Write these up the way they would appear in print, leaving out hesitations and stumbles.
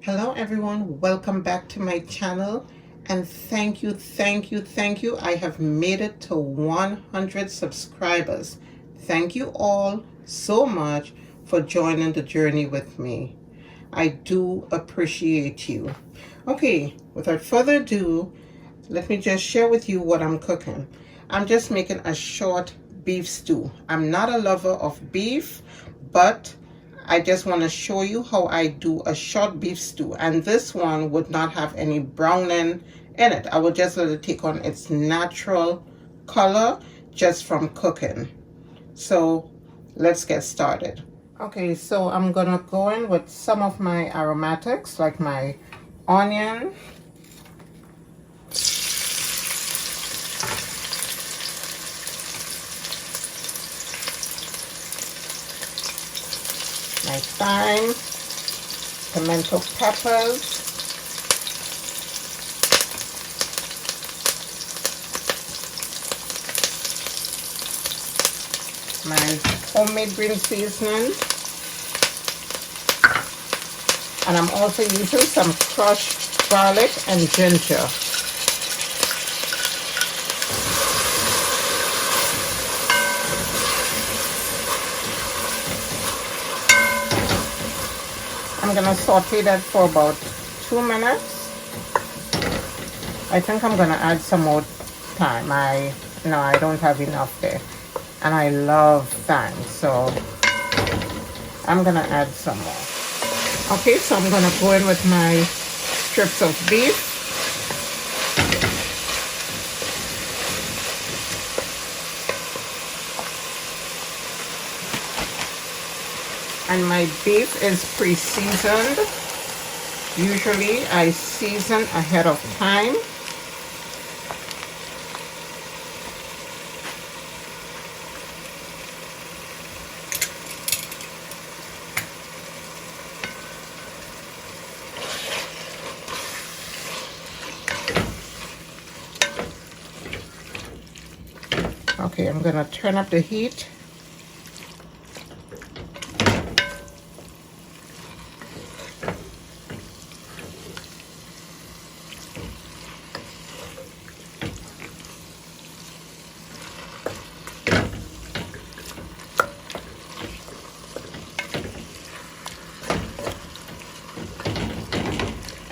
Hello everyone, welcome back to my channel and thank you. I have made it to 100 subscribers. Thank you all so much for joining the journey with me. I do appreciate you. Okay, without further ado, let me just share with you what I'm cooking. I'm just making a short beef stew. I'm not a lover of beef, but I just want to show you how I do a short beef stew. And this one would not have any browning in it. I will just let it take on its natural color just from cooking. So let's get started. Okay, so I'm gonna go in with some of my aromatics like my onion, my thyme, pimento peppers, my homemade green seasoning, and I'm also using some crushed garlic and ginger. I'm gonna saute that for about 2 minutes. I think I'm gonna add some more thyme. No, I don't have enough there. And I love thyme, so I'm gonna add some more. Okay, so I'm gonna go in with my strips of beef. And my beef is pre-seasoned. Usually I season ahead of time. Okay, I'm gonna turn up the heat.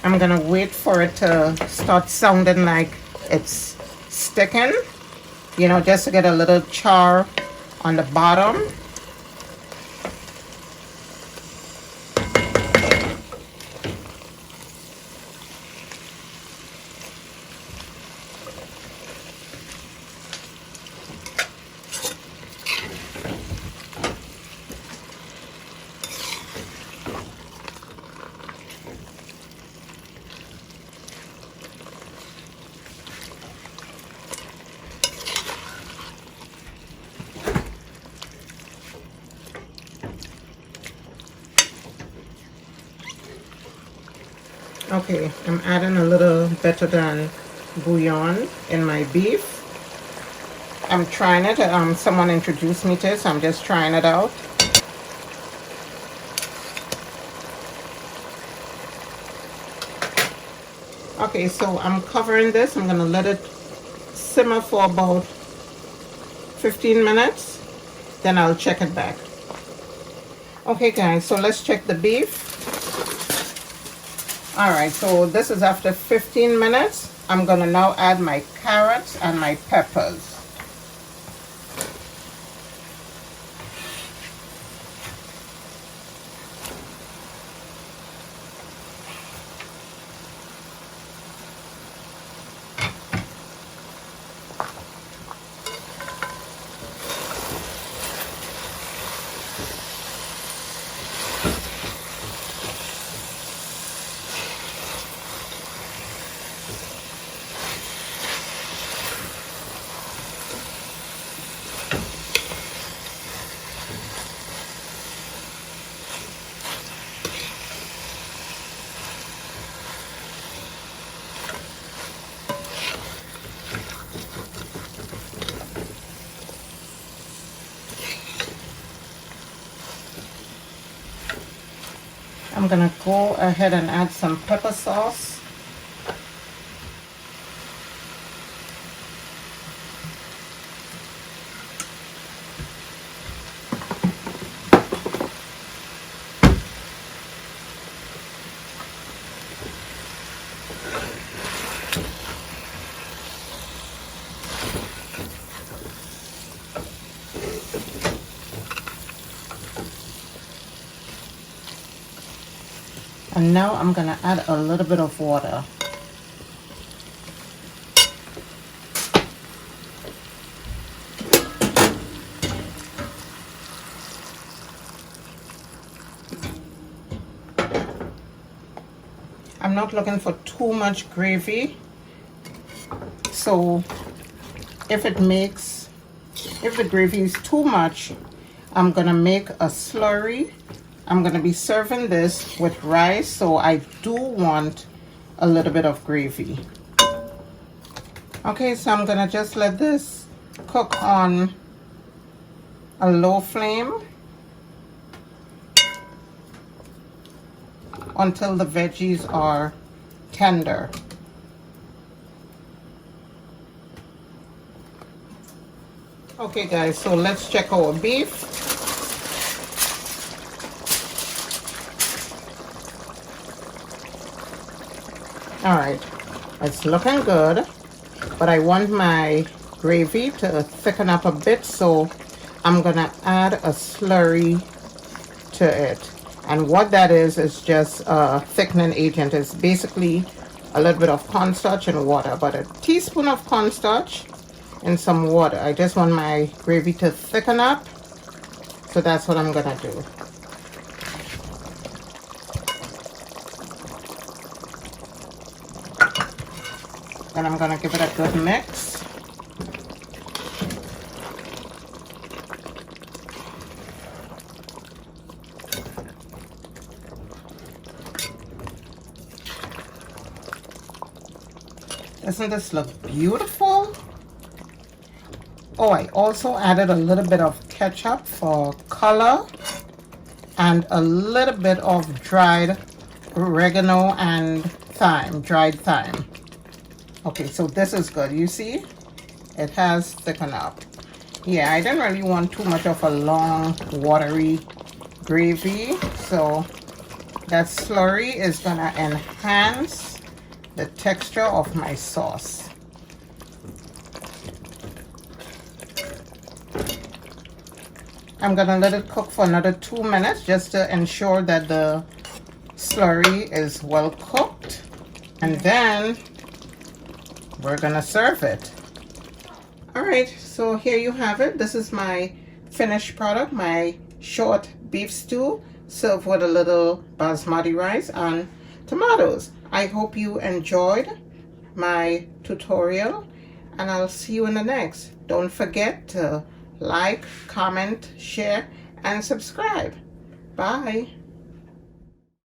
I'm gonna wait for it to start sounding like it's sticking, you know, just to get a little char on the bottom. Okay, I'm adding a little better than bouillon in my beef. I'm trying it. Someone introduced me to it, so I'm just trying it out. Okay, so I'm covering this. I'm gonna let it simmer for about 15 minutes. Then I'll check it back. Okay guys, so let's check the beef. Alright, so this is after 15 minutes. I'm gonna now add my carrots and my peppers. I'm gonna go ahead and add some pepper sauce. And now I'm gonna add a little bit of water. I'm not looking for too much gravy. So if the gravy is too much, I'm gonna make a slurry. I'm gonna be serving this with rice, so I do want a little bit of gravy. Okay, so I'm gonna just let this cook on a low flame until the veggies are tender. Okay guys, so let's check our beef. All right, it's looking good, but I want my gravy to thicken up a bit, so I'm gonna add a slurry to it. And what that is just a thickening agent. It's basically a little bit of cornstarch and water, but a teaspoon of cornstarch and some water. I just want my gravy to thicken up, so that's what I'm gonna do. Then I'm gonna give it a good mix. Doesn't this look beautiful? Oh, I also added a little bit of ketchup for color and a little bit of dried oregano and thyme, dried thyme. Okay, so this is good. You see, it has thickened up. Yeah, I didn't really want too much of a long, watery gravy, so that slurry is gonna enhance the texture of my sauce. I'm gonna let it cook for another 2 minutes just to ensure that the slurry is well cooked, and then we're gonna serve it. All right, so here you have it. This is my finished product, my short beef stew served with a little basmati rice and tomatoes. I hope you enjoyed my tutorial, and I'll see you in the next. Don't forget to like, comment, share, and subscribe. Bye.